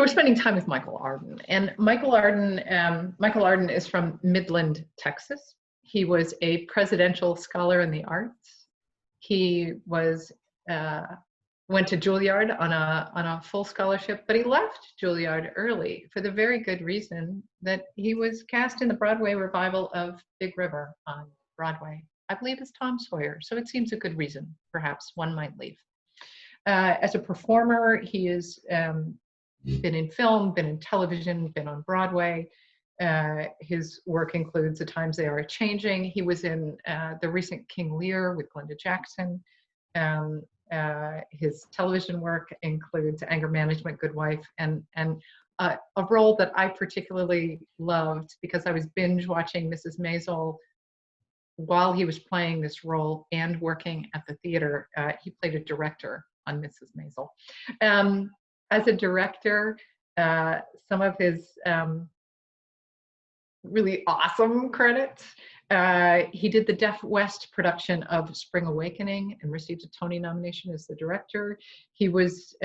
we're spending time with Michael Arden, and Michael Arden is from Midland, Texas. He was a presidential scholar in the arts. He was went to Juilliard on a full scholarship, but he left Juilliard early for the very good reason that he was cast in the Broadway revival of Big River on Broadway, I believe as Tom Sawyer. So it seems a good reason, perhaps, one might leave. As a performer, he has been in film, been in television, been on Broadway. His work includes The Times They Are A-Changing. He was in the recent King Lear with Glenda Jackson. His television work includes Anger Management, Good Wife, and a role that I particularly loved because I was binge watching Mrs. Maisel while he was playing this role and working at the theater. He played a director on Mrs. Maisel. As a director, some of his really awesome credits. He did the Deaf West production of Spring Awakening and received a Tony nomination as the director. He was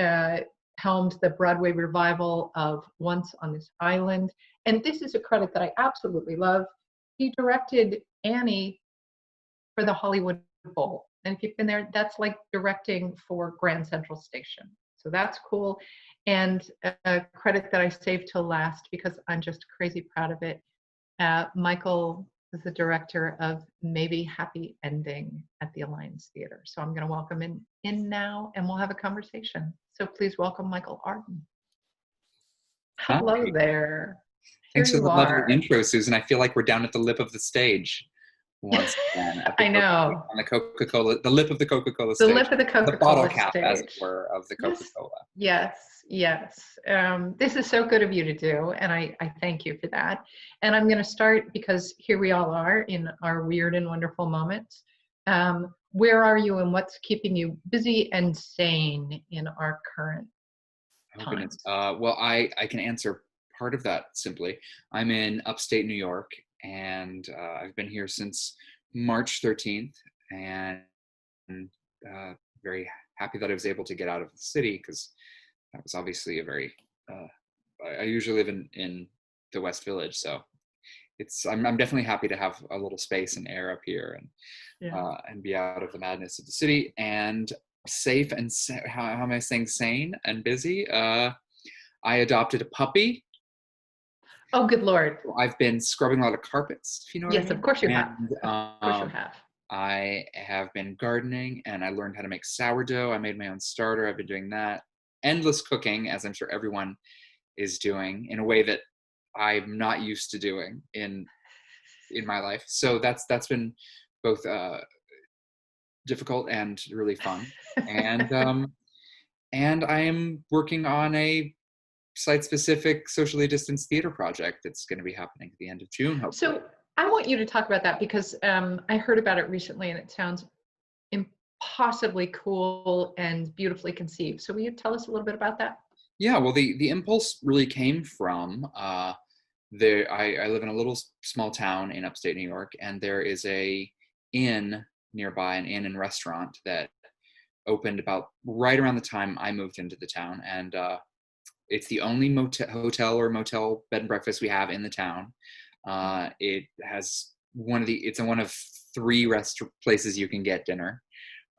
helmed the Broadway revival of Once on This Island. And this is a credit that I absolutely love. He directed Annie for the Hollywood Bowl. And if you've been there, that's like directing for Grand Central Station. So that's cool. And a credit that I saved till last because I'm just crazy proud of it. Michael is the director of Maybe Happy Ending at the Alliance Theater. So I'm going to welcome him in now and we'll have a conversation. So please welcome Michael Arden. Hello there. Thanks for the lovely intro, Susan. I feel like we're down at the lip of the stage once again. I know. On the Coca-Cola, the lip of the Coca-Cola stage. The lip of the Coca-Cola the bottle cap, stage. as it were, of the Coca-Cola. Yes. This is so good of you to do, and I thank you for that. And I'm going to start because here we all are in our weird and wonderful moments. Where are you and what's keeping you busy and sane in our current times? Well, I can answer part of that simply. I'm in upstate New York, and I've been here since March 13th, and very happy that I was able to get out of the city because that was obviously a very, I usually live in the West Village, so I'm definitely happy to have a little space and air up here and be out of the madness of the city and safe and how am I saying sane and busy? I adopted a puppy. Oh, good Lord. I've been scrubbing a lot of carpets, if you know what I mean. Yes, of course you have. Of course you have. I have been gardening and I learned how to make sourdough. I made my own starter. I've been doing that. Endless cooking, as I'm sure everyone is doing, in a way that I'm not used to doing in my life. So that's been both difficult and really fun. And I am working on a site-specific socially distanced theater project that's going to be happening at the end of June, hopefully. So I want you to talk about that because I heard about it recently and it sounds impossibly cool and beautifully conceived. So will you tell us a little bit about that? Yeah, well, the impulse really came from I live in a little small town in upstate New York, and there is a inn nearby, an inn and restaurant that opened about right around the time I moved into the town, and it's the only hotel or motel bed and breakfast we have in the town. It has it's one of 3 places you can get dinner.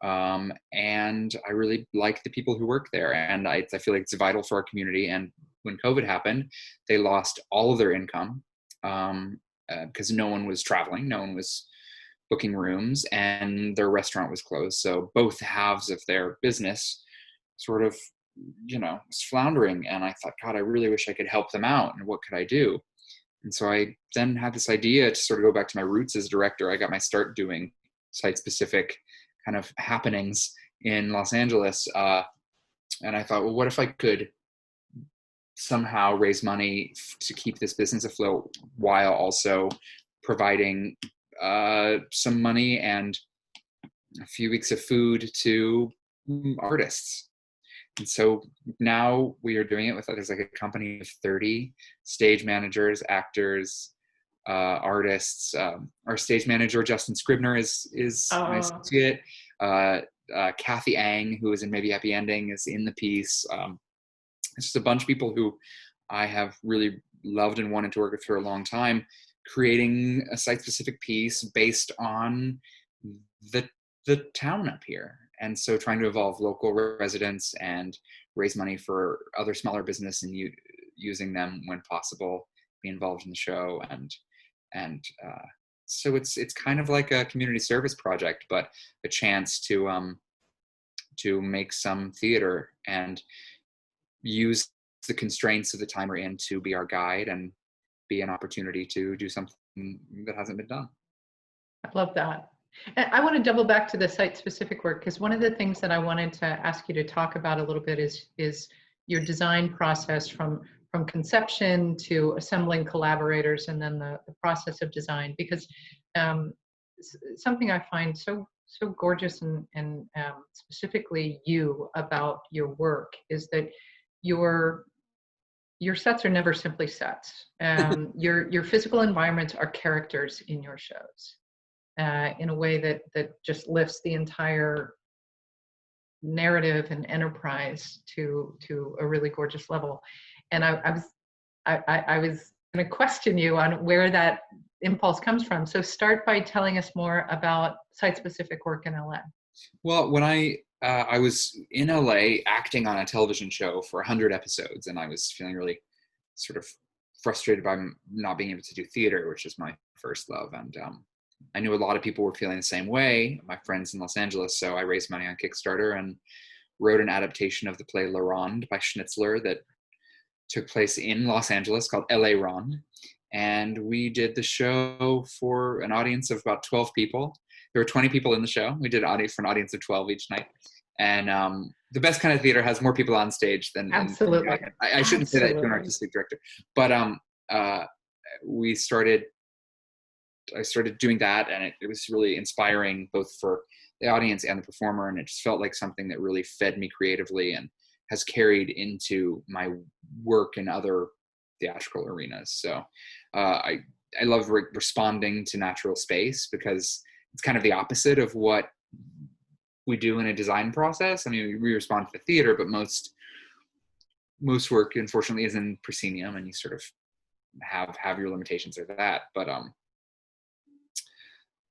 And I really like the people who work there, and I feel like it's vital for our community. And when COVID happened, they lost all of their income because no one was traveling, no one was booking rooms, and their restaurant was closed. So both halves of their business sort of, was floundering. And I thought, God, I really wish I could help them out. And what could I do? And so I then had this idea to sort of go back to my roots as director. I got my start doing site-specific kind of happenings in Los Angeles. And I thought, well, what if I could somehow raise money to keep this business afloat while also providing some money and a few weeks of food to artists. And so now we are doing it with, there's like a company of 30 stage managers, actors, artists. Our stage manager, Justin Scribner, is my associate. Kathy Ang, who is in Maybe Happy Ending, is in the piece. It's just a bunch of people who I have really loved and wanted to work with for a long time, creating a site-specific piece based on the town up here. And so trying to involve local residents and raise money for other smaller business and using them when possible, be involved in the show. And so it's kind of like a community service project, but a chance to make some theater and use the constraints of the time we're in to be our guide and be an opportunity to do something that hasn't been done. I love that. And I want to double back to the site-specific work, because one of the things that I wanted to ask you to talk about a little bit is your design process from conception to assembling collaborators, and then the process of design. Because something I find so gorgeous and specifically you about your work is that your sets are never simply sets. Your physical environments are characters in your shows. In a way that just lifts the entire narrative and enterprise to a really gorgeous level. And I was going to question you on where that impulse comes from. So start by telling us more about site-specific work in LA. Well, when I was in LA acting on a television show for 100 episodes, and I was feeling really sort of frustrated by not being able to do theater, which is my first love. And I knew a lot of people were feeling the same way, my friends in Los Angeles, so I raised money on Kickstarter and wrote an adaptation of the play La Ronde by Schnitzler that took place in Los Angeles called L.A. Ronde. And we did the show for an audience of about 12 people. There were 20 people in the show. We did audience for an audience of 12 each night. And the best kind of theater has more people on stage than... Absolutely. I shouldn't say that to an artistic director. But I started doing that, and it was really inspiring both for the audience and the performer, and it just felt like something that really fed me creatively and has carried into my work in other theatrical arenas. So I love responding to natural space, because it's kind of the opposite of what we do in a design process. I mean, we respond to the theater, but most work, unfortunately, is in proscenium, and you sort of have your limitations of that. But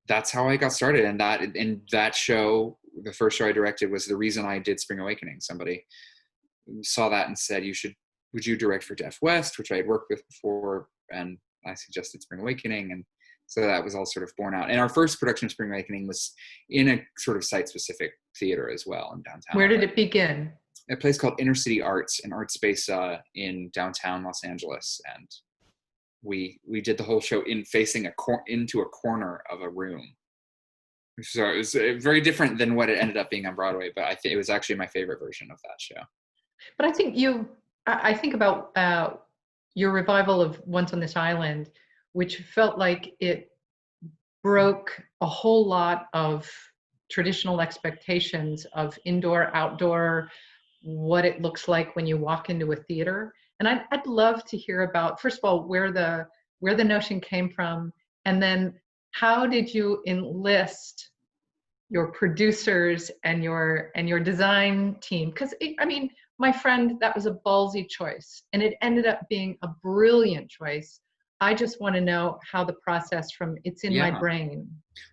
that's how I got started. And that show, the first show I directed, was the reason I did Spring Awakening. Somebody saw that and said, would you direct for Deaf West, which I had worked with before? And I suggested Spring Awakening. And so that was all sort of born out. And our first production of Spring Awakening was in a sort of site-specific theater as well in downtown. Where did it begin? A place called Inner City Arts, an art space in downtown Los Angeles. And we did the whole show facing into a corner of a room. So it was very different than what it ended up being on Broadway, but I think it was actually my favorite version of that show. But I think about your revival of Once on This Island, which felt like it broke a whole lot of traditional expectations of indoor, outdoor, what it looks like when you walk into a theater. And I'd love to hear about, first of all, where the notion came from, and then how did you enlist your producers and your design team? Because I mean, my friend, that was a ballsy choice, and it ended up being a brilliant choice. I just want to know how the process from it's in my brain.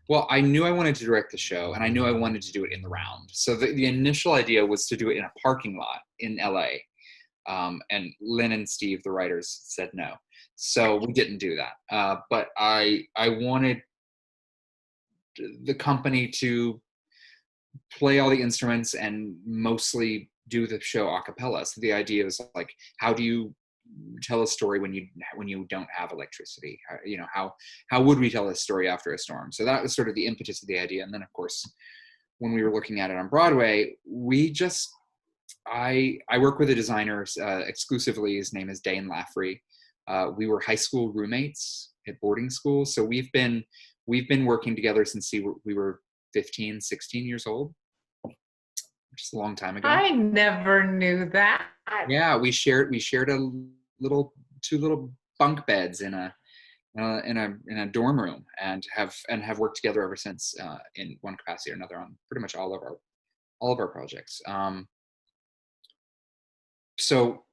Well, I knew I wanted to direct the show, and I knew I wanted to do it in the round. So the initial idea was to do it in a parking lot in LA. And Lynn and Steve, the writers, said no. So we didn't do that. But I wanted the company to play all the instruments and mostly do the show a cappella. So the idea was like, how do you tell a story when you don't have electricity? How would we tell a story after a storm? So that was sort of the impetus of the idea. And then, of course, when we were looking at it on Broadway, I work with a designer exclusively. His name is Dane Laffrey. We were high school roommates at boarding school. So we've been working together since we were 15, 16 years old, which is a long time ago. I never knew that. Yeah, we shared two little bunk beds in a dorm room, and have worked together ever since in one capacity or another on pretty much all of our projects. So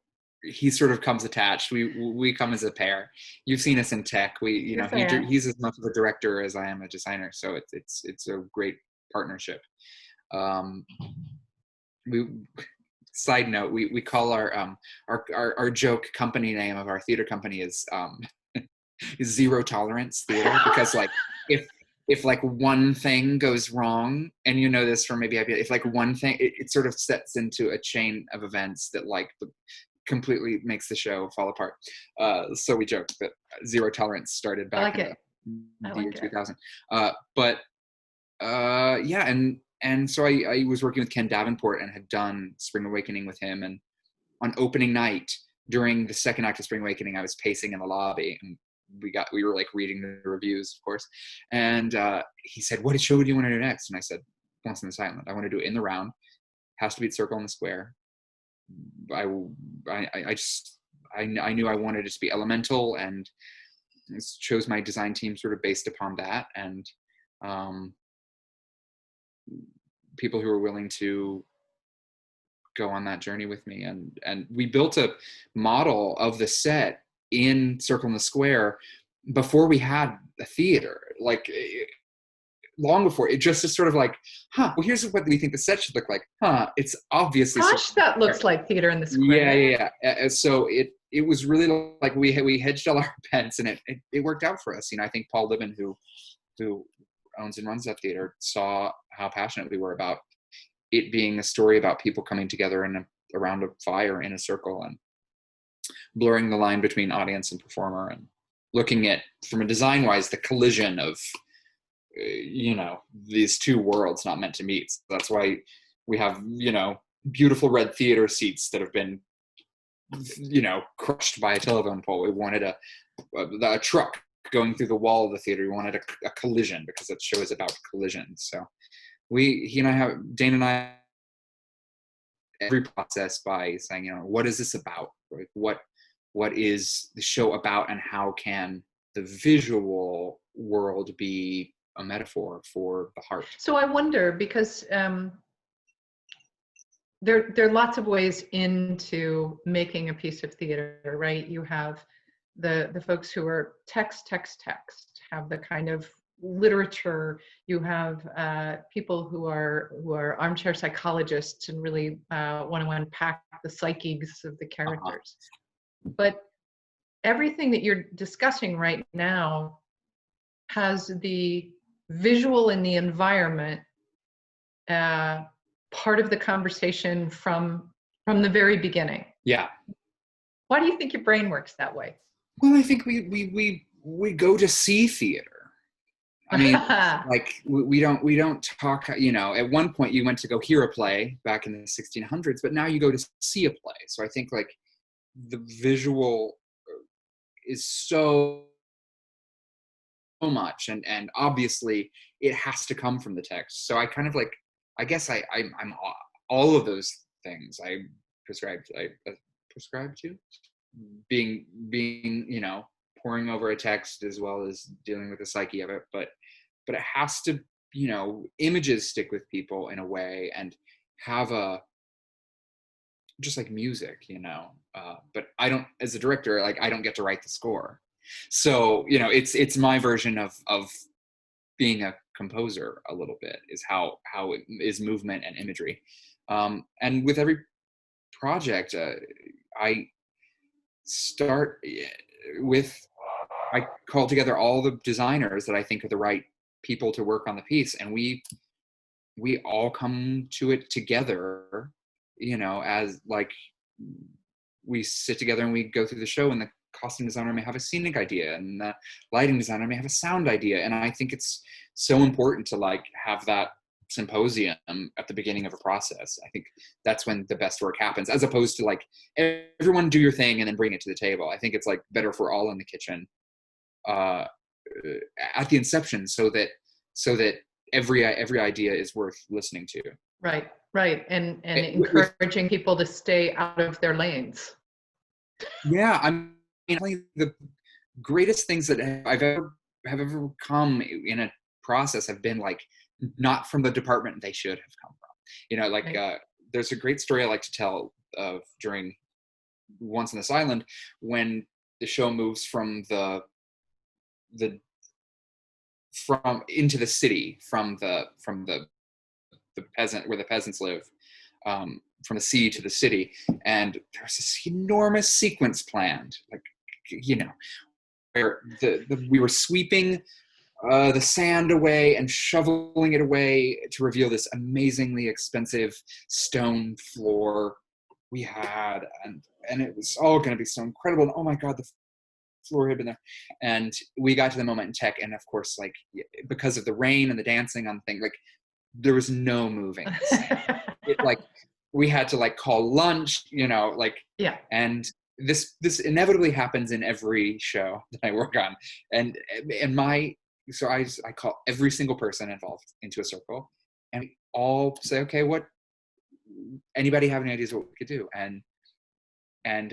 he sort of comes attached. We come as a pair. You've seen us in tech. Yes, I have. He's as much of a director as I am a designer. So it's a great partnership. We Side note, we call our joke company name of our theater company is Zero Tolerance Theater, because like if like one thing goes wrong, and you know this from maybe if like one thing, it sort of sets into a chain of events that like completely makes the show fall apart. So we joke that Zero Tolerance started back in the year 2000. Yeah, and so I was working with Ken Davenport and had done Spring Awakening with him, and on opening night during the second act of Spring Awakening, I was pacing in the lobby, and we were like reading the reviews, of course, and he said, "What show do you want to do next?" And I said, "Once in the Silent. I want to do it in the round. Has to be at Circle in the Square." I knew I wanted it to be elemental, and chose my design team sort of based upon that, and people who were willing to go on that journey with me, and we built a model of the set in Circle in the Square before we had a theater, like long before. It just is sort of like, well, here's what we think the set should look like. It's obviously Gosh, that looks like Theater in the Square. Yeah. So it was really like we hedged all our bets, and it worked out for us. I think Paul Libben, who owns and runs that theater, saw how passionate we were about it being a story about people coming together around a fire in a circle, and blurring the line between audience and performer, and looking at, from a design wise, the collision of these two worlds not meant to meet. So that's why we have beautiful red theater seats that have been crushed by a telephone pole. We wanted a truck going through the wall of the theater. We wanted a collision, because that show is about collisions. So Dane and I, every process by saying, what is this about? Like, what is the show about, and how can the visual world be a metaphor for the heart? So I wonder, because there are lots of ways into making a piece of theater, right? You have the folks who are text, have the kind of literature. You have people who are armchair psychologists and really want to unpack the psyches of the characters. But everything that you're discussing right now has the visual and the environment part of the conversation from the very beginning. Yeah. Why do you think your brain works that way? Well, I think we go to see theater. I mean, like we don't talk. At one point you went to go hear a play back in the 1600s, but now you go to see a play. So I think like the visual is so much, and obviously it has to come from the text. So I kind of like, I guess I'm all of those things. I prescribe to being poring over a text as well as dealing with the psyche of it, but it has to, images stick with people in a way, and have just like music, but I don't, as a director, like I don't get to write the score. So, it's my version of being a composer a little bit, is how it is movement and imagery. And with every project, I start with, I call together all the designers that I think are the right people to work on the piece, and we all come to it together, as like we sit together and we go through the show, and the costume designer may have a scenic idea, and the lighting designer may have a sound idea. And I think it's so important to like have that symposium at the beginning of a process. I think that's when the best work happens, as opposed to like everyone do your thing and then bring it to the table. I think it's like better if we're all in the kitchen at the inception, so that every idea is worth listening to. Right, and encouraging people to stay out of their lanes. Yeah, I mean, the greatest things that have ever come in a process have been like not from the department they should have come from. Right. There's a great story I like to tell of during Once on This Island, when the show moves from the from into the city, from the peasant, where the peasants live, from the sea to the city, and there's this enormous sequence planned, like, you know, where we were sweeping the sand away and shoveling it away to reveal this amazingly expensive stone floor we had, and it was all going to be so incredible. And oh my God, the floor had been there. And we got to the moment in tech, and of course, like, because of the rain and the dancing on the thing, like, there was no moving. It, like, we had to like call lunch, you know, like, yeah. And this inevitably happens in every show that I work on. And so I call every single person involved into a circle, and we all say, okay, anybody have any ideas what we could do? And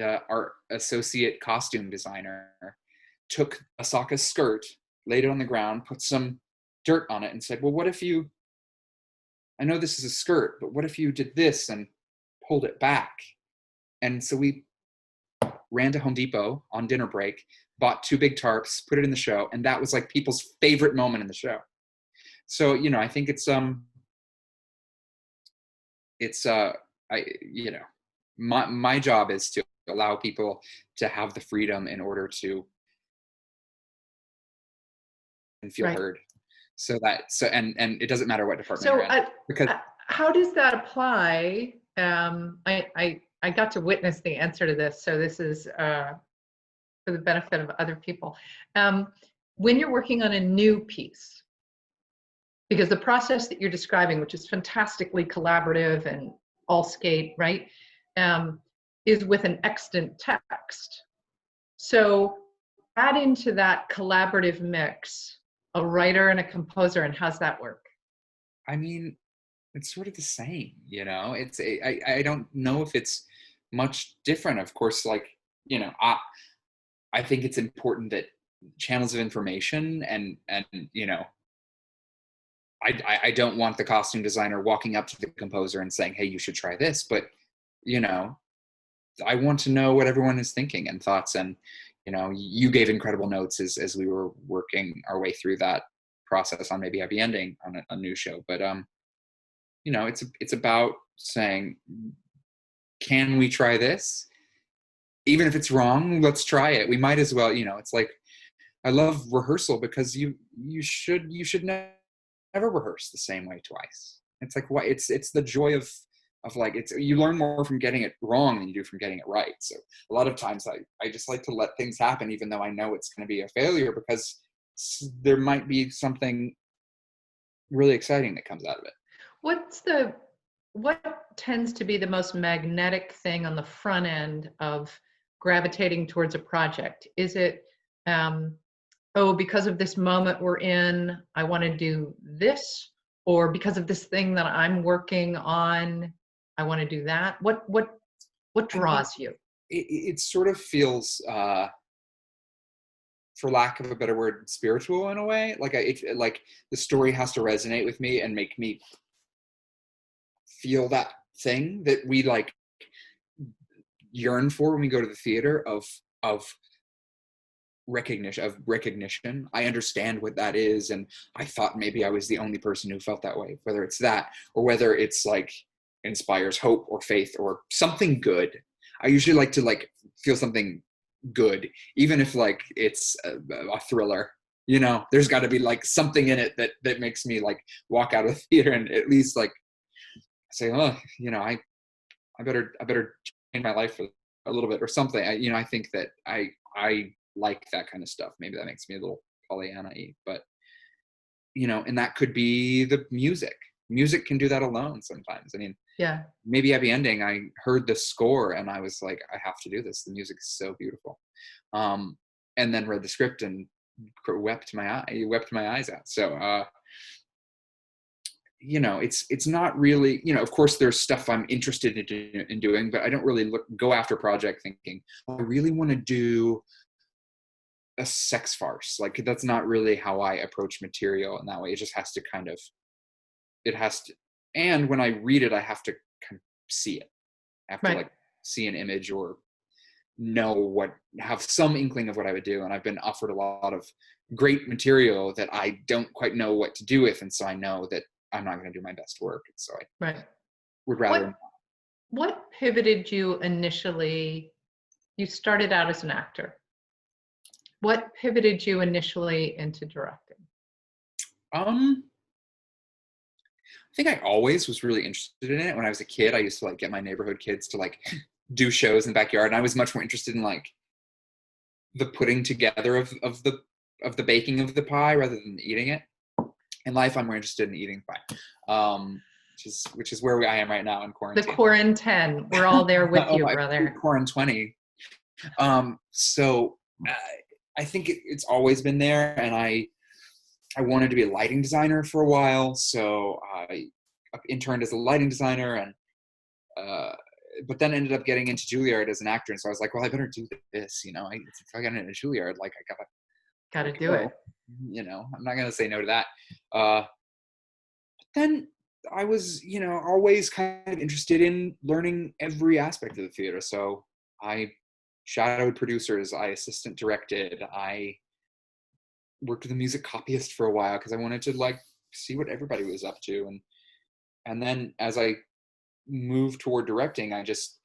our associate costume designer took Asaka's skirt, laid it on the ground, put some dirt on it, and said, well, what if I know this is a skirt, but what if you did this and pulled it back? And so we ran to Home Depot on dinner break, bought 2 big tarps, put it in the show, and that was like people's favorite moment in the show. So, you know, I think my job is to allow people to have the freedom in order to and feel heard. And it doesn't matter what department you're in, because how does that apply? I got to witness the answer to this, so this is for the benefit of other people. When you're working on a new piece, because the process that you're describing, which is fantastically collaborative and all skate, right, is with an extant text. So add into that collaborative mix a writer and a composer, and how's that work? I mean, it's sort of the same, you know. I don't know if it's much different. Of course, like, you know, I think it's important that channels of information and you know, I don't want the costume designer walking up to the composer and saying, hey, you should try this, but, you know, I want to know what everyone is thinking and thoughts. And, you know, you gave incredible notes as we were working our way through that process on Maybe Happy Ending on a new show. But, you know, it's about saying, can we try this? Even if it's wrong, let's try it. We might as well, you know, it's like, I love rehearsal because you should never rehearse the same way twice. It's like, what? It's the joy of like, you learn more from getting it wrong than you do from getting it right. So a lot of times I just like to let things happen, even though I know it's going to be a failure, because there might be something really exciting that comes out of it. What tends to be the most magnetic thing on the front end of gravitating towards a project? Is it, because of this moment we're in, I want to do this, or because of this thing that I'm working on, I want to do that? What draws you? It sort of feels, for lack of a better word, spiritual in a way. Like like the story has to resonate with me and make me feel that thing that we like yearn for when we go to the theater of recognition. I understand what that is, and I thought maybe I was the only person who felt that way. Whether it's that, or whether it's like inspires hope or faith or something good. I usually like to like feel something good, even if like it's a thriller. You know, there's got to be like something in it that makes me like walk out of the theater and at least like say, oh, you know, I better change my life for a little bit or something. I think that I like that kind of stuff. Maybe that makes me a little Pollyanna-y, but you know, and that could be the music. Music can do that alone sometimes. I mean, yeah. Maybe Happy Ending, I heard the score and I was like, I have to do this. The music is so beautiful. And then read the script and wept my eyes out. So, you know, it's not really, you know, of course there's stuff I'm interested in doing, but I don't really go after a project thinking, oh, I really want to do a sex farce. Like, that's not really how I approach material in that way. It just has to and when I read it, I have to kind of see it. I have to like see an image or have some inkling of what I would do. And I've been offered a lot of great material that I don't quite know what to do with. And so I know that I'm not going to do my best work. And so I Right. would rather. What pivoted you initially? You started out as an actor. What pivoted you initially into directing? I think I always was really interested in it. When I was a kid, I used to like get my neighborhood kids to like do shows in the backyard, and I was much more interested in like the putting together of the baking of the pie rather than eating it. In life, I'm more interested in eating pie, which is where I am right now in quarantine. The quarantine, we're all there with you, brother. Quarantine 20. So I think it's always been there, and I wanted to be a lighting designer for a while, so I interned as a lighting designer, and but then ended up getting into Juilliard as an actor. And so I was like, well, I better do this, if I got into Juilliard, like I gotta do it. I'm not gonna say no to that. But then I was, always kind of interested in learning every aspect of the theater. So I shadowed producers, I assistant directed, I worked with a music copyist for a while because I wanted to like see what everybody was up to. And then as I moved toward directing, I just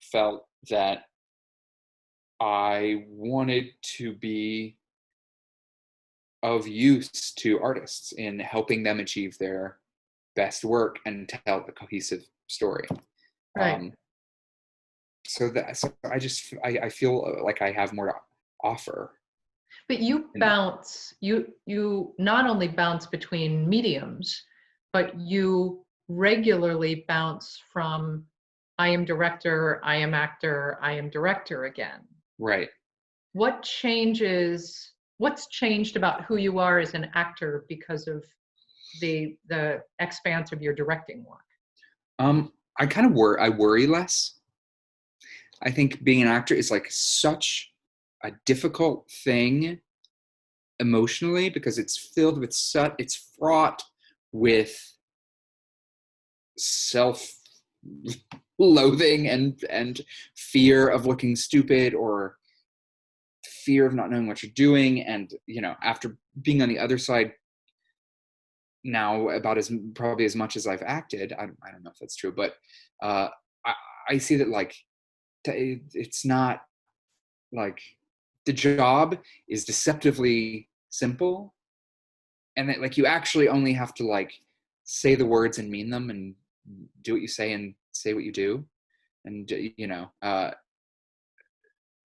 felt that I wanted to be of use to artists in helping them achieve their best work and tell a cohesive story. Right. So I feel like I have more to offer. But you bounce, you not only bounce between mediums, but you regularly bounce from I am director, I am actor, I am director again. Right. What's changed about who you are as an actor because of the expanse of your directing work? I worry less. I think being an actor is like such a difficult thing emotionally because it's filled with it's fraught with self-loathing and fear of looking stupid or fear of not knowing what you're doing. And after being on the other side now about probably as much as I've acted, I don't know if that's true, but I see that like it's not like the job is deceptively simple, and that like you actually only have to like say the words and mean them and do what you say and say what you do, and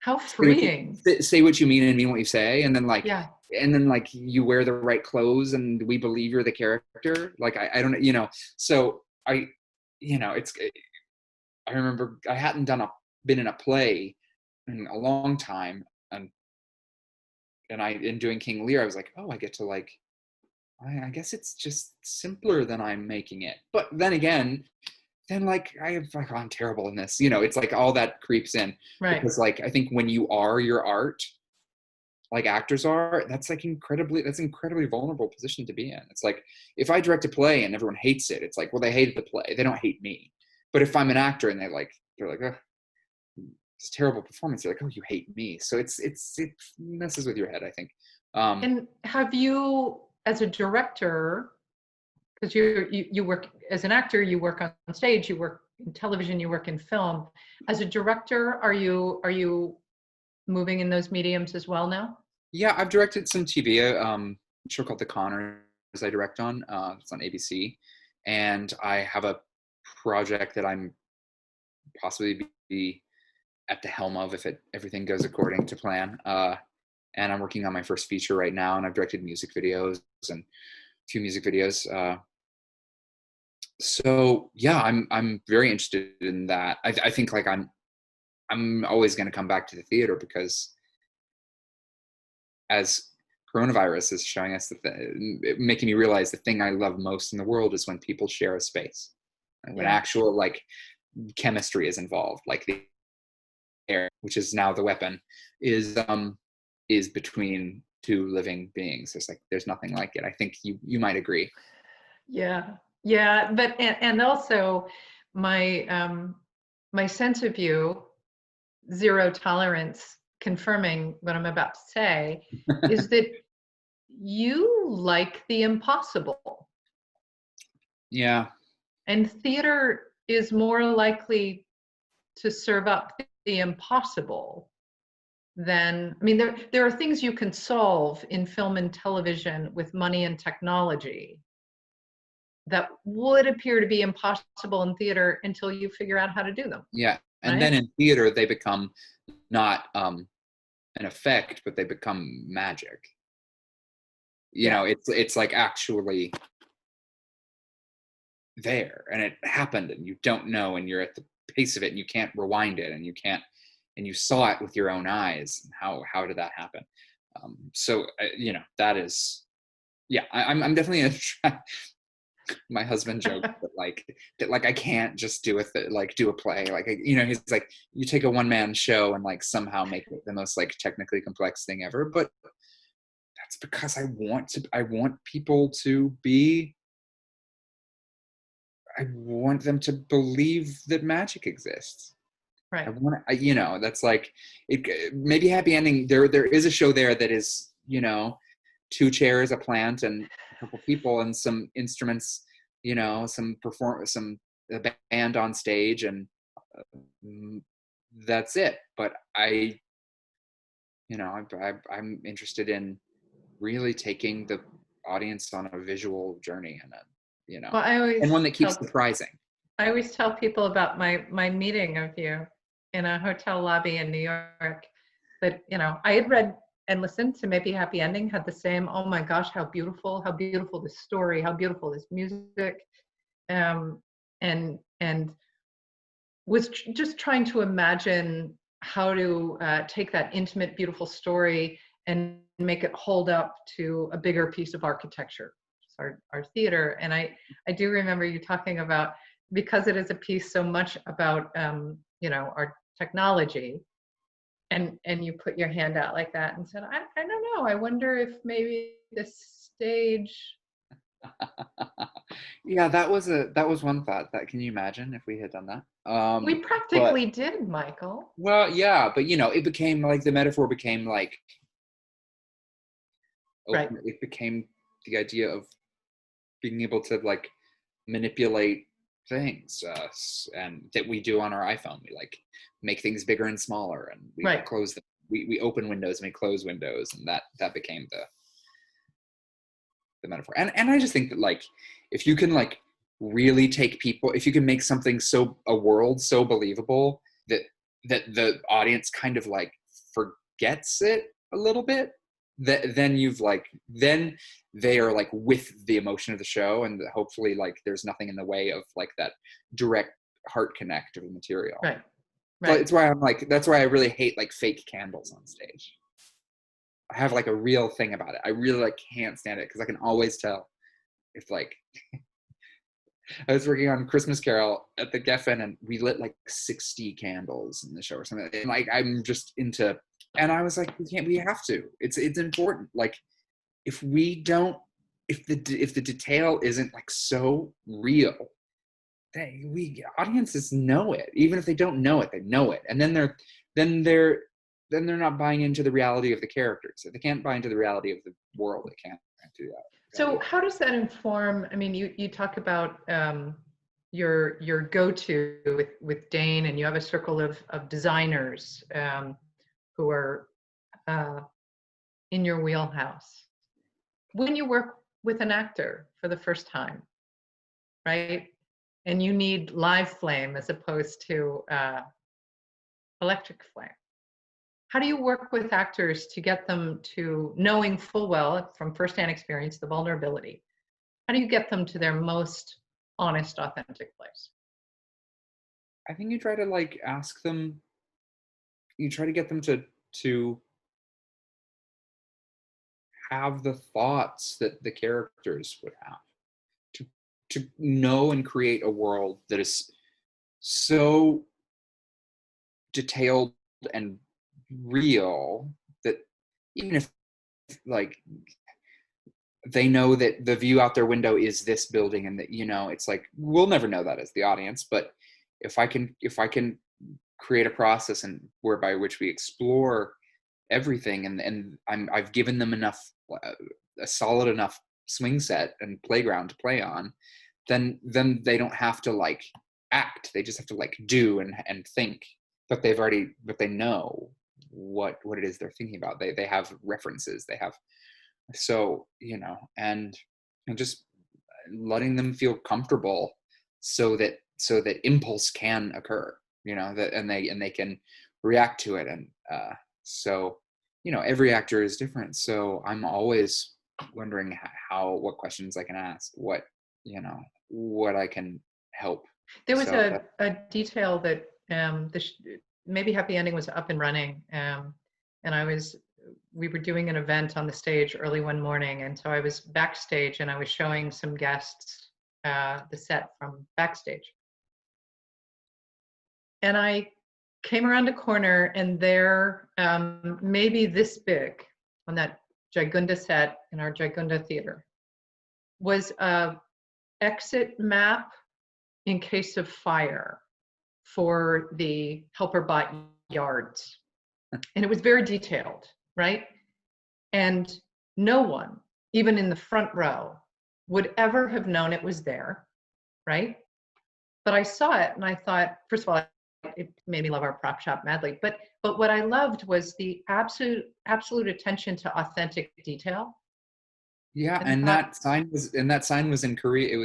how freeing. Say what you mean and mean what you say, and then like yeah. And then like you wear the right clothes and we believe you're the character. Like I don't so I remember I hadn't been in a play in a long time, and in doing King Lear I was like, oh, I get to like I guess it's just simpler than I'm making it. But then again, like I'm terrible in this. It's like all that creeps in. Right. Because like I think when you are your art, like actors are, that's incredibly vulnerable position to be in. It's like if I direct a play and everyone hates it, it's like, well, they hated the play. They don't hate me. But if I'm an actor and they're like, oh, it's a terrible performance, they're like, oh, you hate me. So it messes with your head, I think. And have you, as a director, because you work as an actor, you work on stage, you work in television, you work in film. As a director, are you moving in those mediums as well now? Yeah, I've directed some TV, a show called The Conners I direct on. It's on ABC. And I have a project that I'm possibly be at the helm of if everything goes according to plan. And I'm working on my first feature right now, and I've directed music videos and a few music videos. So yeah, I'm very interested in that. I think like I'm always going to come back to the theater because as coronavirus is showing us making me realize the thing I love most in the world is when people share a space and when actual like chemistry is involved, like the air, which is now the weapon, is between two living beings. There's nothing like it. I think you might agree. Yeah, but and also my my sense of you, zero tolerance, confirming what I'm about to say, is that you like the impossible. Yeah. And theater is more likely to serve up the impossible than, I mean, there are things you can solve in film and television with money and technology that would appear to be impossible in theater until you figure out how to do them. Yeah. And right? then in theater, they become not an effect, but they become magic. You know, it's like actually there, and it happened, and you don't know, and you're at the pace of it, and you can't rewind it, and you saw it with your own eyes. How did that happen? So you know, that is, yeah, I'm definitely gonna try. My husband joked that I can't just do do a play. Like, you know, he's like, you take a one-man show and like somehow make it the most like technically complex thing ever. But that's because I want people to be, I want them to believe that magic exists. Right. You know, that's like, it maybe happy ending. There is a show there that is, you know, 2 chairs, a plant, and a couple people, and some instruments, you know, a band on stage, and that's it. But you know, I'm interested in really taking the audience on a visual journey, and you know, and one that keeps surprising. I always tell people about my meeting of you in a hotel lobby in New York, that, you know, I had read and listened to Maybe Happy Ending, had the same, oh my gosh, how beautiful this story, how beautiful this music, and was just trying to imagine how to take that intimate, beautiful story and make it hold up to a bigger piece of architecture, our theater. And I do remember you talking about, because it is a piece so much about you know, our technology, and you put your hand out like that and said, I don't know, I wonder if maybe the stage. Yeah, that was one thought. That, can you imagine if we had done that? We practically did, Michael. Well, yeah, but you know, it became like, the metaphor became like, right. It became the idea of being able to like manipulate things, and that we do on our iPhone. We like make things bigger and smaller, and we close them. We open windows and we close windows, and that became the metaphor. And I just think that, like, if you can like really take people, if you can make something a world so believable that the audience kind of like forgets it a little bit, then they are like with the emotion of the show, and hopefully like there's nothing in the way of like that direct heart connect of the material. Right. So that's why I really hate like fake candles on stage. I have like a real thing about it. I really like can't stand it, because I can always tell if like I was working on Christmas Carol at the Geffen, and we lit like 60 candles in the show or something. And like, I'm just into, and I was like, we have to. It's important. Like, if the detail isn't like so real, audiences know it. Even if they don't know it, they know it. And then they're not buying into the reality of the characters. If they can't buy into the reality of the world, they can't do that. So how does that inform, I mean, you talk about your go-to with Dane, and you have a circle of designers who are in your wheelhouse. When you work with an actor for the first time, right, and you need live flame as opposed to electric flame, how do you work with actors to get them to, knowing full well from firsthand experience the vulnerability, how do you get them to their most honest, authentic place? I think you try to like ask them, you try to get them to have the thoughts that the characters would have, to know and create a world that is so detailed and real that even if like they know that the view out their window is this building, and that, you know, it's like, we'll never know that as the audience, but if I can create a process and whereby which we explore everything, and I've given them enough, a solid enough swing set and playground to play on, then they don't have to like act. They just have to like do and think, but they know what it is they're thinking about. They have references. They have, so, you know, and just letting them feel comfortable so that impulse can occur, you know, that and they can react to it. And so, you know, every actor is different, so I'm always wondering what questions I can ask, what, you know, what I can help. There was So a detail that maybe Happy Ending was up and running, and we were doing an event on the stage early one morning, and so I was backstage and I was showing some guests the set from backstage. And I came around a corner, and there, maybe this big, on that Jagunda set in our Jagunda theater, was a exit map in case of fire for the helper bot yards. And it was very detailed, right? And no one, even in the front row, would ever have known it was there, right? But I saw it and I thought, first of all, it made me love our prop shop madly. But what I loved was the absolute attention to authentic detail. yeah, and that sign was in Korea.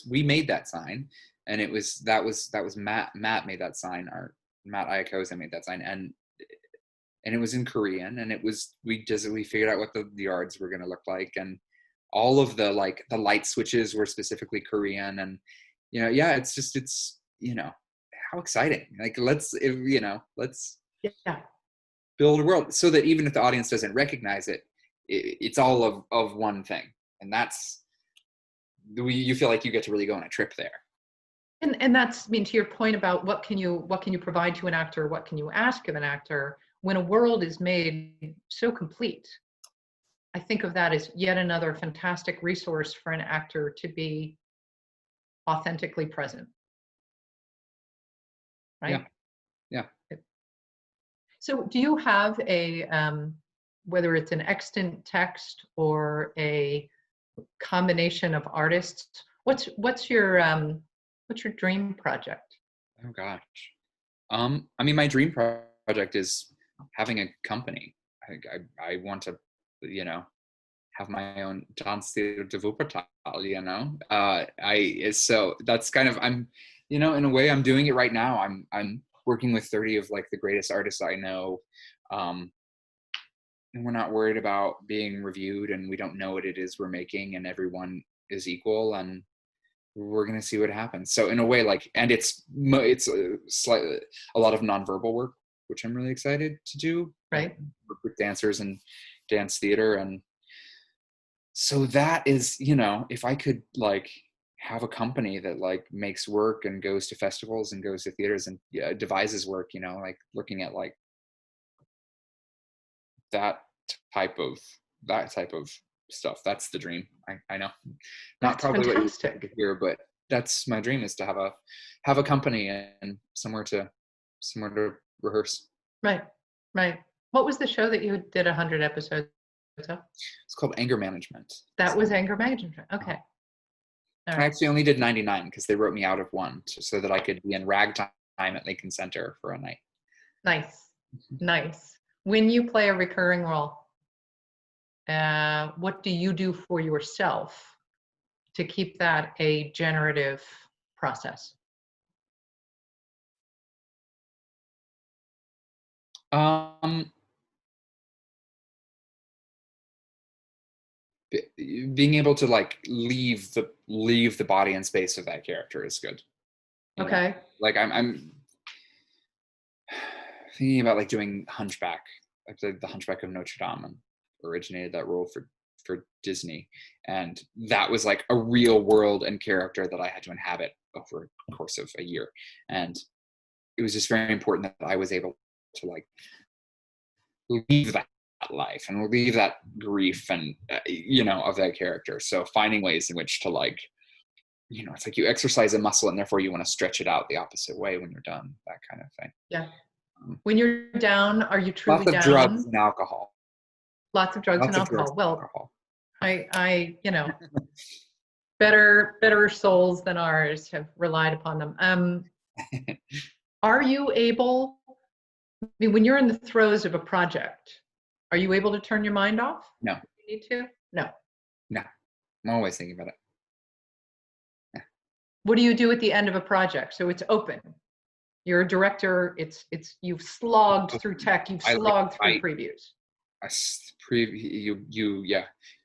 We made that sign, and that was Matt made that sign. Our Matt Iacosa made that sign, and it was in Korean, and we figured out what the yards were going to look like, and all of the light switches were specifically Korean, and, you know, yeah, it's you know, how exciting. Like, let's yeah. build a world so that even if the audience doesn't recognize it, it's all of one thing, and you feel like you get to really go on a trip there. And that's, I mean, to your point about what can you provide to an actor, what can you ask of an actor, when a world is made so complete, I think of that as yet another fantastic resource for an actor to be authentically present. Right? Yeah. So do you have a, whether it's an extant text or a combination of artists, what's your dream project? Oh gosh. I mean, my dream project is having a company. I want to, you know, have my own dance theater de Wuppertal, you know. So that's kind of, I'm, you know, in a way I'm doing it right now. I'm working with 30 of like the greatest artists I know. And we're not worried about being reviewed, and we don't know what it is we're making, and everyone is equal, and we're going to see what happens. So in a way, like, and it's a lot of nonverbal work, which I'm really excited to do. Right. Work with dancers and dance theater. And so that is, you know, if I could like have a company that like makes work and goes to festivals and goes to theaters and devises work, you know, like looking at like that type of stuff. That's the dream. I know. Not That's probably fantastic. What you hear, but that's my dream, is to have a company and somewhere to rehearse. Right. What was the show that you did 100 episodes of? It's called Anger Management. That was Anger Management. Okay. Right. I actually only did 99 because they wrote me out of one so that I could be in ragtime at Lincoln Center for a night. Nice. When you play a recurring role, what do you do for yourself to keep that a generative process? Being able to like leave the body and space of that character is good. Okay. Know? Like I'm thinking about like doing Hunchback, like the Hunchback of Notre Dame, and originated that role for Disney, and that was like a real world and character that I had to inhabit over the course of a year, and it was just very important that I was able to like leave that life and leave that grief and you know, of that character. So finding ways in which to like it's like you exercise a muscle and therefore you want to stretch it out the opposite way when you're done, that kind of thing. Yeah. When you're down, are you truly Lots of down? drugs and alcohol. Lots of drugs and Lots of drugs alcohol. and Well, alcohol. I better souls than ours have relied upon them. Are you able, I mean, when you're in the throes of a project, are you able to turn your mind off? No. You need to? No. No. I'm always thinking about it. What do you do at the end of a project? So it's open. You're a director. You've slogged through tech. You've slogged through previews.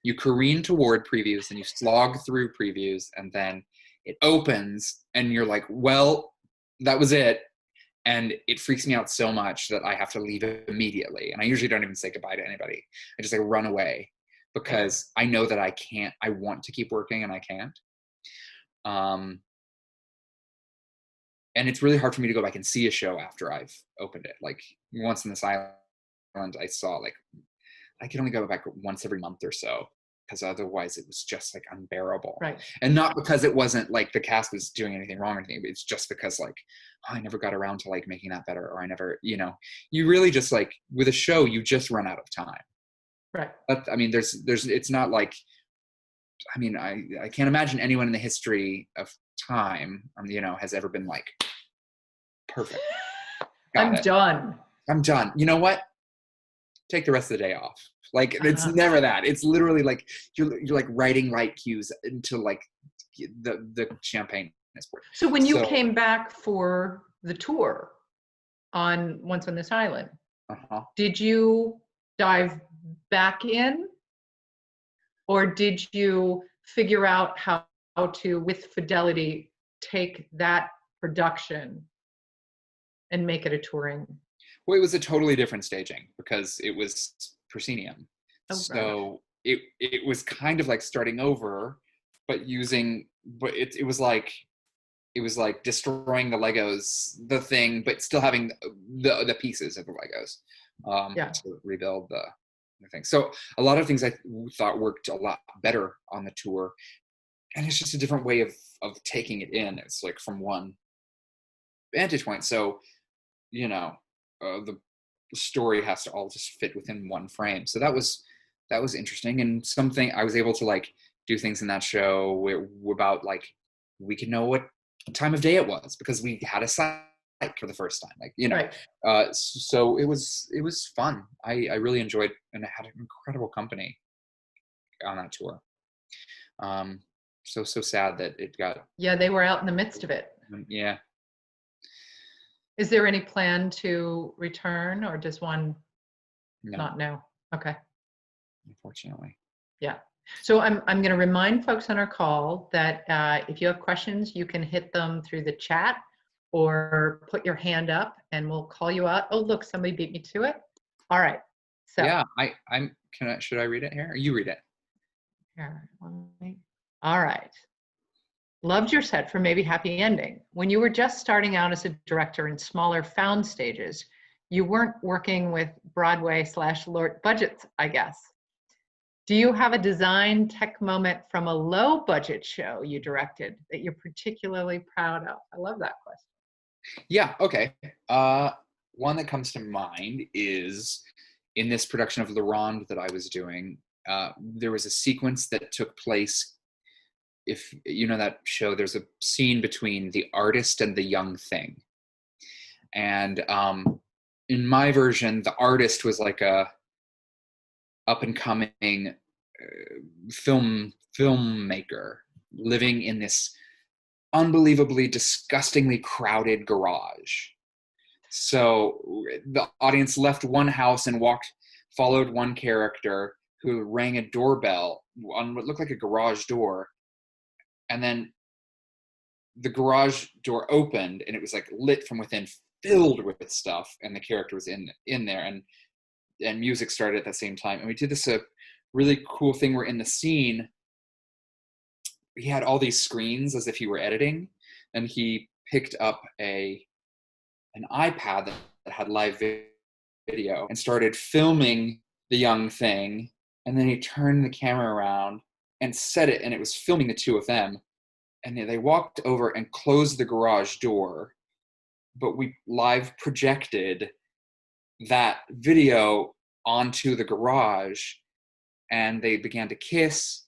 You careen toward previews and you slog through previews, and then it opens and you're like, well, that was it. And it freaks me out so much that I have to leave immediately. And I usually don't even say goodbye to anybody. I just like run away because I know that I want to keep working and I can't. And it's really hard for me to go back and see a show after I've opened it. Like once in this island, I saw like, I could only go back once every month or so because otherwise it was just like unbearable. Right. And not because it wasn't like the cast was doing anything wrong or anything, but it's just because like, oh, I never got around to like making that better, or I never, you really just like with a show, you just run out of time. Right. But I mean, it's not like, I mean, I can't imagine anyone in the history of time, has ever been like, perfect. I'm done. You know what? Take the rest of the day off. Like it's never that. It's literally like you're like writing light cues until like the champagne is poured. So when you came back for the tour on Once on This Island, did you dive back in, or did you figure out how to, with fidelity, take that production and make it a touring? Well, it was a totally different staging because it was proscenium. Oh, so right. it was kind of like starting over, but it was like destroying the Legos, the thing, but still having the pieces of the Legos to rebuild the thing. So a lot of things I thought worked a lot better on the tour, and it's just a different way of taking it in. It's like from one vantage point. So, the story has to all just fit within one frame. So that was interesting, and something I was able to like do things in that show about like we could know what time of day it was because we had a site for the first time, Right. So it was fun. I really enjoyed, and I had an incredible company on that tour. So sad that it got. Yeah, they were out in the midst of it. Yeah. Is there any plan to return, or does one not know? Okay. Unfortunately. Yeah. So I'm going to remind folks on our call that if you have questions, you can hit them through the chat or put your hand up and we'll call you out. Oh, look, somebody beat me to it. All right. So yeah, should I read it here? Or you read it. Here, all right. Loved your set for Maybe Happy Ending. When you were just starting out as a director in smaller found stages, you weren't working with Broadway / Lord budgets, I guess. Do you have a design tech moment from a low budget show you directed that you're particularly proud of? I love that question. Yeah, okay. One that comes to mind is in this production of Le Ronde that I was doing, there was a sequence that took place. If you know that show, there's a scene between the artist and the young thing. And in my version, the artist was like a up-and-coming filmmaker living in this unbelievably, disgustingly crowded garage. So the audience left one house and followed one character who rang a doorbell on what looked like a garage door. And then the garage door opened and it was like lit from within, filled with stuff. And the character was in there, and music started at the same time. And we did this really cool thing where in the scene, he had all these screens as if he were editing, and he picked up an iPad that had live video and started filming the young thing. And then he turned the camera around and set it, and it was filming the two of them. and they walked over and closed the garage door, but we live projected that video onto the garage, and they began to kiss.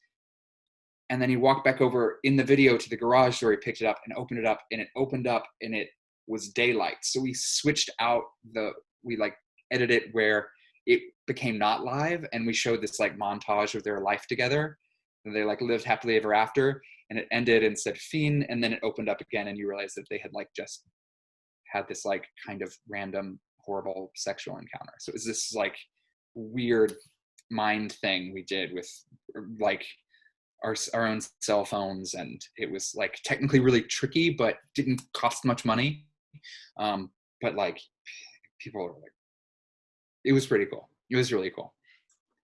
And then he walked back over in the video to the garage door. He picked it up and opened it up, and it opened up, and it was daylight. So we switched out we like edited it where it became not live, and we showed this like montage of their life together, and they like lived happily ever after, and it ended and said fin, and then it opened up again, and you realize that they had like just had this like kind of random horrible sexual encounter. So it was this like weird mind thing we did with like our own cell phones, and it was like technically really tricky, but didn't cost much money. But like people were like, it was pretty cool. It was really cool.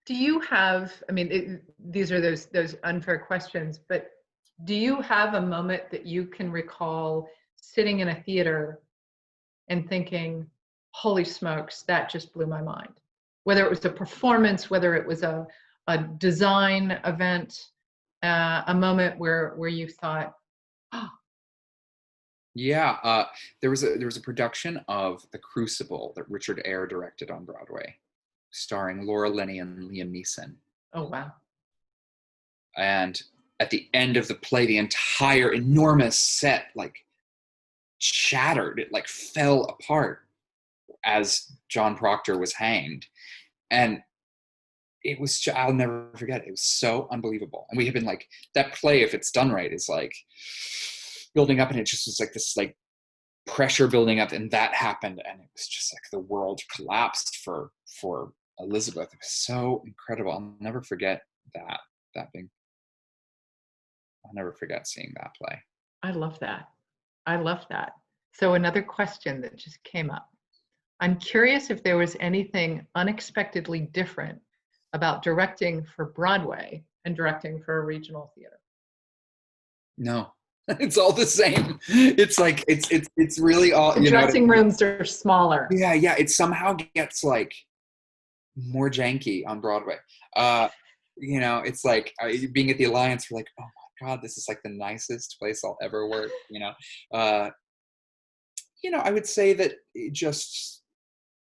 Do you have, I mean, these are those unfair questions, but do you have a moment that you can recall sitting in a theater and thinking, holy smokes, that just blew my mind? Whether it was a performance, whether it was a design event, a moment where you thought, oh. Yeah, there was a production of The Crucible that Richard Eyre directed on Broadway, starring Laura Linney and Liam Neeson. Oh, wow. And at the end of the play, the entire enormous set like shattered. It like fell apart as John Proctor was hanged. And it was, I'll never forget it. It was so unbelievable. And we have been like, that play, if it's done right, is like building up, and it just was like this like pressure building up, and that happened, and it was just like the world collapsed for Elizabeth. It was so incredible. I'll never forget that being. I'll never forget seeing that play. I love that. I love that. So another question that just came up. I'm curious if there was anything unexpectedly different about directing for Broadway and directing for a regional theater. No, it's all the same. It's like it's really all. The dressing rooms are smaller. Yeah, it somehow gets like more janky on Broadway. It's like being at the Alliance. We're like, oh my God, this is like the nicest place I'll ever work. I would say that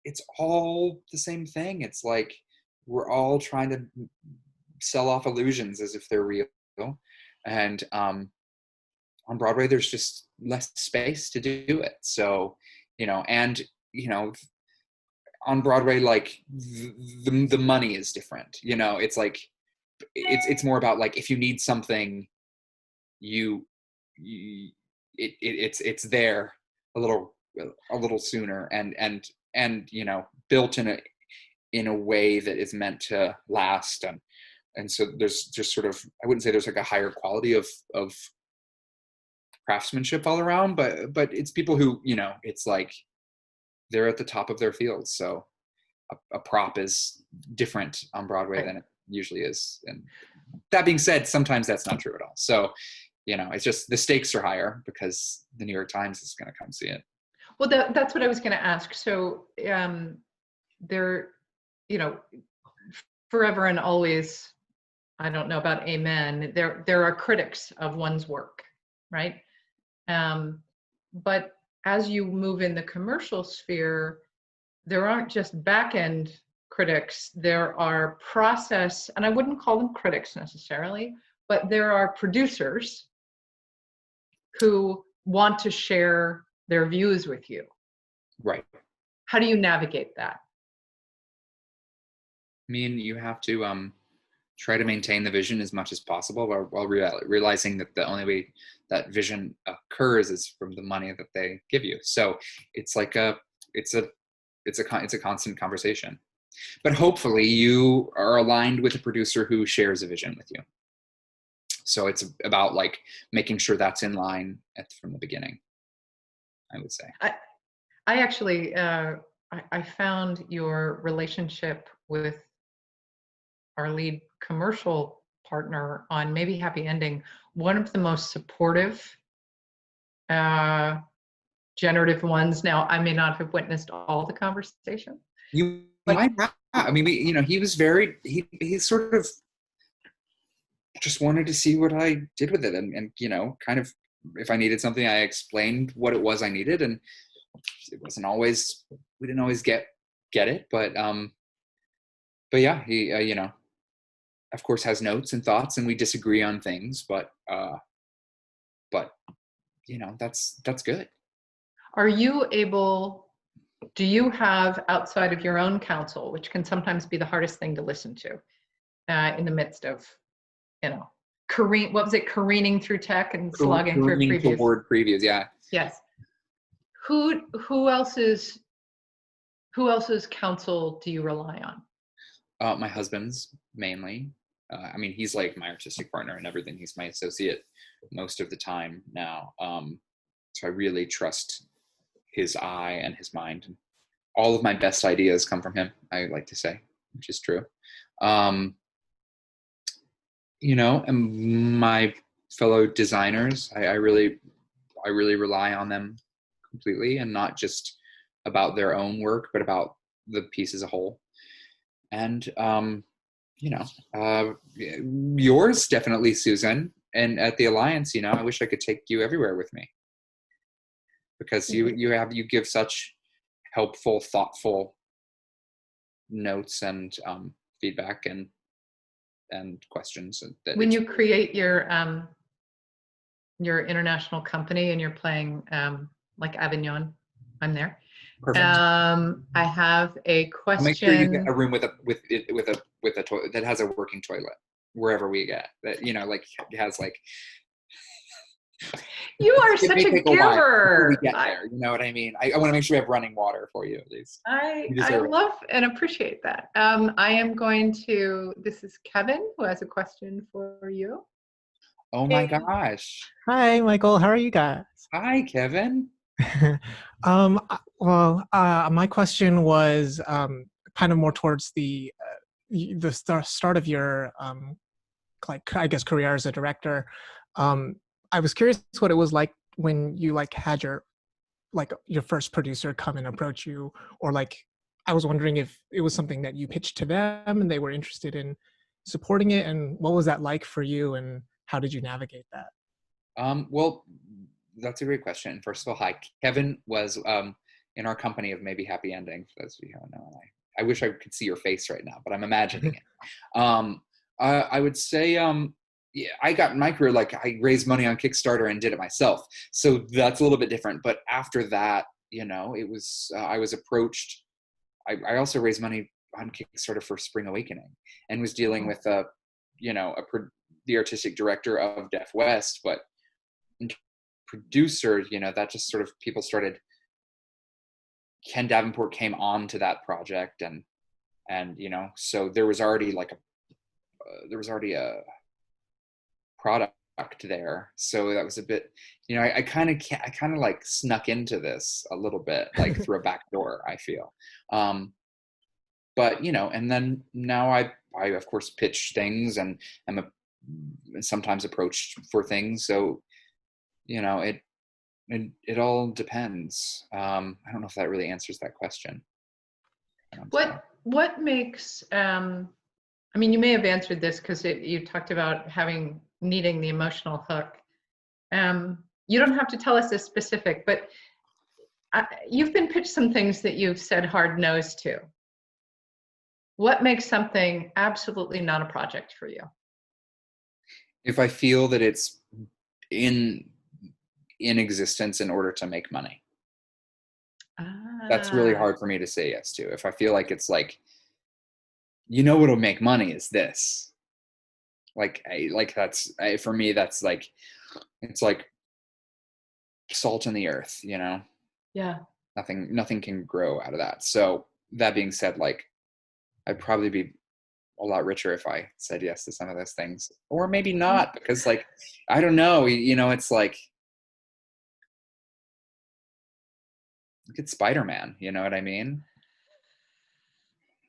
it's all the same thing. It's like we're all trying to sell off illusions as if they're real. And on Broadway, there's just less space to do it. So, on Broadway, like the money is different. It's like it's more about like if you need something, it's there a little sooner, and built in a way that is meant to last, and so there's just sort of, I wouldn't say there's like a higher quality of craftsmanship all around, but it's people who, it's like they're at the top of their field. So a prop is different on Broadway than it usually is. And that being said, sometimes that's not true at all. So, it's just the stakes are higher because the New York Times is going to come see it. Well, that's what I was going to ask. So there, forever and always, I don't know about amen, there are critics of one's work, right? But as you move in the commercial sphere, there aren't just back-end critics, there are process, and I wouldn't call them critics necessarily, but there are producers who want to share their views with you. Right. How do you navigate that? I mean, you have to try to maintain the vision as much as possible while realizing that the only way that vision occurs is from the money that they give you. So it's like it's a constant conversation. But hopefully you are aligned with a producer who shares a vision with you. So it's about like making sure that's in line from the beginning, I would say. I actually, I found your relationship with our lead commercial partner on Maybe Happy Ending one of the most supportive, generative ones. Now, I may not have witnessed all the conversation. You might not. I mean, he was very, he sort of, just wanted to see what I did with it, and kind of, if I needed something, I explained what it was I needed, and it wasn't always, we didn't always get it, but yeah, he of course has notes and thoughts, and we disagree on things, but that's good. Are you able, do you have, outside of your own counsel, which can sometimes be the hardest thing to listen to in the midst of, careening through tech and slogging through Careening previews? toward previews, yeah. Yes. Who else's counsel do you rely on? My husband's mainly. I mean, he's like my artistic partner and everything. He's my associate most of the time now. So I really trust his eye and his mind. And all of my best ideas come from him, I like to say, which is true. And my fellow designers, I really rely on them completely, and not just about their own work, but about the piece as a whole. And yours definitely, Susan, and at the Alliance, I wish I could take you everywhere with me, because you give such helpful, thoughtful notes and feedback and questions. When you create your international company and you're playing like Avignon, I'm there. Perfect. I have a question. I'll make sure you get a room with a toilet that has a working toilet wherever we get that. Like it has like. You are such a giver. We get there, you know what I mean? I want to make sure we have running water for you, at least. I love and appreciate that. I am going to. This is Kevin, who has a question for you. Oh my gosh! Hi, Michael. How are you guys? Hi, Kevin. My question was kind of more towards the start of your I guess career as a director. I was curious what it was like when you had your first producer come and approach you, or I was wondering if it was something that you pitched to them and they were interested in supporting it, and what was that like for you, and how did you navigate that? Well, that's a great question. First of all, hi. Kevin was in our company of Maybe Happy Ending, for those of you who don't know. I wish I could see your face right now, but I'm imagining it. I would say, I got my career, I raised money on Kickstarter and did it myself. So that's a little bit different. But after that, it was, I was approached. I also raised money on Kickstarter for Spring Awakening, and was dealing with the artistic director of Deaf West, but producer, that just sort of people started. Ken Davenport came on to that project, and so there was already a product there. So that was a bit, I kind of snuck into this a little bit, through a back door, I feel. But and then now I of course pitch things, and I'm sometimes approached for things. So it all depends. I don't know if that really answers that question. What makes you may have answered this because you talked about needing the emotional hook. You don't have to tell us this specific, but you've been pitched some things that you've said hard no's to. What makes something absolutely not a project for you? If I feel that it's in existence in order to make money. That's really hard for me to say yes to. If I feel like it's what'll make money is this. That's for me, that's it's like salt in the earth, Yeah. Nothing can grow out of that. So that being said, I'd probably be a lot richer if I said yes to some of those things, or maybe not, because I don't know, it's look at Spider-Man, you know what I mean?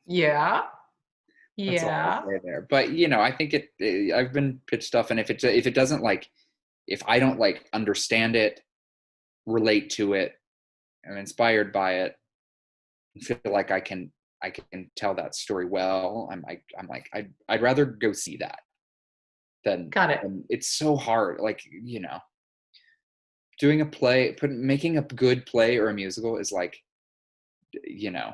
Yeah. That's all I'll say there. But I think I've been pitched stuff, and if it doesn't if I don't understand it, relate to it, I'm inspired by it, and feel like I can tell that story well, I'd rather go see that then got it. It's so hard. Like, you know, doing a play, making a good play or a musical is like, you know,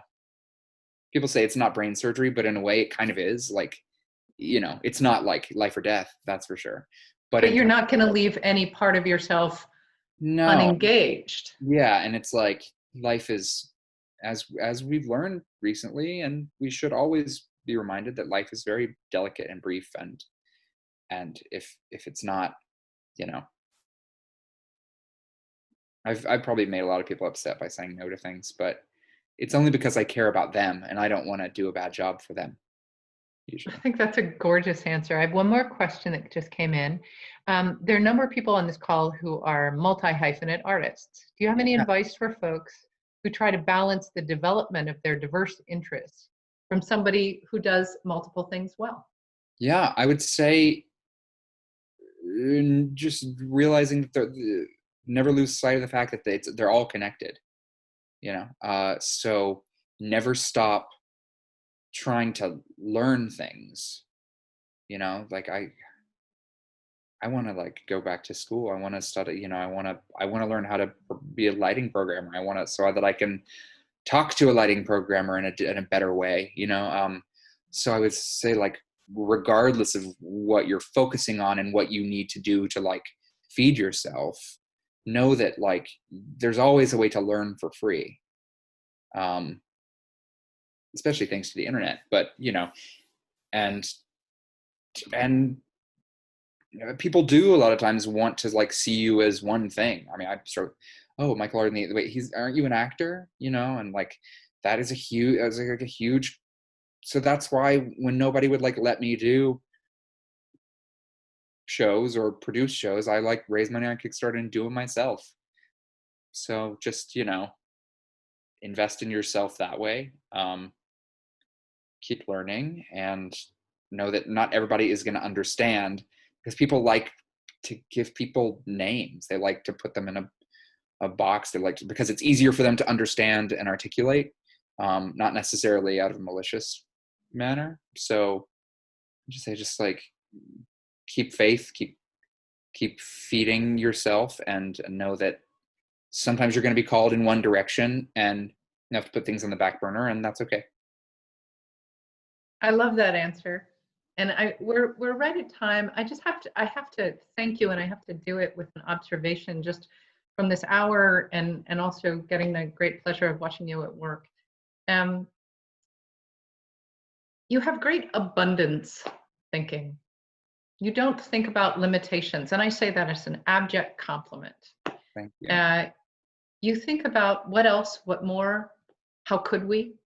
people say it's not brain surgery, but in a way it kind of is. Like, you know, it's not like life or death, that's for sure. But you're not going to leave any part of yourself unengaged. Yeah, and it's like life is, as we've learned recently, and we should always be reminded that life is very delicate and brief, and if it's not, you know, I've probably made a lot of people upset by saying no to things, but it's only because I care about them and I don't want to do a bad job for them. Usually. I think that's a gorgeous answer. I have one more question that just came in. There are a number of people on this call who are multi-hyphenate artists. Do you have any advice for folks who try to balance the development of their diverse interests from somebody who does multiple things well? Yeah, I would say just realizing that never lose sight of the fact that they're all connected, you know? So never stop trying to learn things, you know, like I want to like go back to school. I want to study, you know, I want to learn how to be a lighting programmer. I want to, so that I can talk to a lighting programmer in a better way, you know? So I would say, like, regardless of what you're focusing on and what you need to do to like feed yourself, know that like there's always a way to learn for free. Especially thanks to the internet, but you know, and people do a lot of times want to like see you as one thing. I mean, I sort of, oh, Michael Arden, wait, aren't you an actor? You know, and like that is like a huge. So that's why when nobody would like let me do shows or produce shows, I like raise money on Kickstarter and do it myself. So just, you know, invest in yourself that way. Keep learning and know that not everybody is going to understand, because people like to give people names. They like to put them in a box. They like to, because it's easier for them to understand and articulate, not necessarily out of a malicious manner. So just like keep faith, keep feeding yourself, and know that sometimes you're going to be called in one direction and you have to put things on the back burner, and that's okay. I love that answer. And we're right at time. I have to thank you, and I have to do it with an observation just from this hour, and also getting the great pleasure of watching you at work. You have great abundance thinking. You don't think about limitations, and I say that as an abject compliment. Thank you. You think about what else, what more, how could we?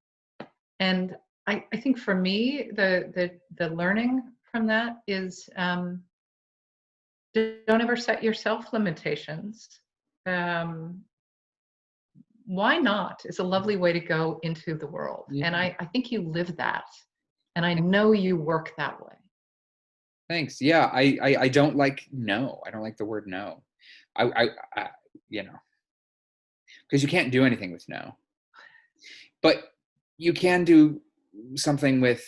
And I think for me, the learning from that is don't ever set yourself limitations. Why not? It's a lovely way to go into the world. Yeah. And I think you live that. And I know you work that way. Thanks. Yeah, I don't like no. I don't like the word no. I you know, because you can't do anything with no. But you can do something with,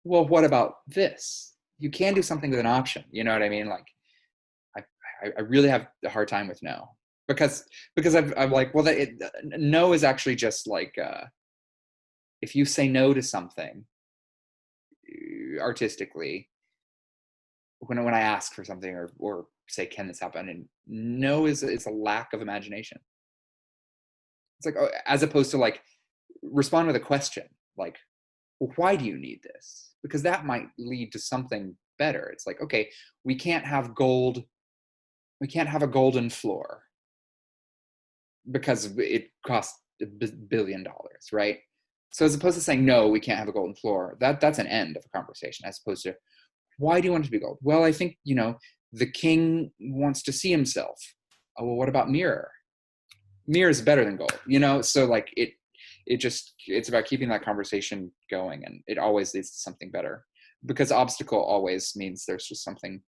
well, what about this? You can do something with an option. You know what I mean? Like, I really have a hard time with no, because I'm like, well, no is actually just like, if you say no to something artistically, when I ask for something or say, can this happen? And no is a lack of imagination. It's like, oh, as opposed to like respond with a question, like, well, why do you need this? Because that might lead to something better. It's like, okay, we can't have gold. We can't have a golden floor because it costs $1 billion, right? So as opposed to saying, no, we can't have a golden floor, that's an end of a conversation, as opposed to, why do you want it to be gold? Well, I think, you know, the king wants to see himself. Oh, well, what about mirror? Mirror is better than gold, you know? So like it's about keeping that conversation going, and it always leads to something better, because obstacle always means there's just something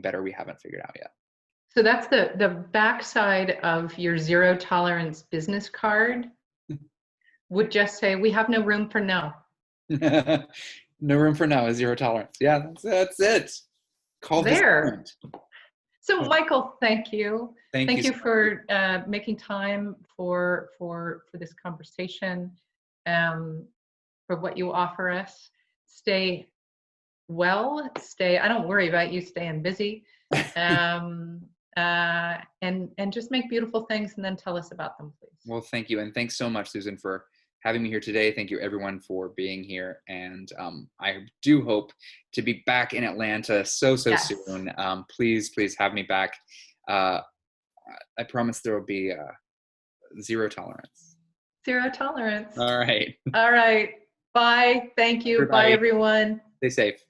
better we haven't figured out yet. So that's the backside of your zero tolerance business card would just say, we have no room for no. No room for no, zero tolerance. Yeah, that's it. Call this There. point. So Michael, thank you. Thank Thank you you so much. for making time for this conversation, for what you offer us. Stay well. I don't worry about you staying busy. And just make beautiful things and then tell us about them, please. Well, thank you. And thanks so much, Susan, for having me here today. Thank you, everyone, for being here. And I do hope to be back in Atlanta so Yes. soon. Please have me back. I promise there will be zero tolerance. Zero tolerance. All right. All right. Bye. Thank you. Everybody. Bye, everyone. Stay safe.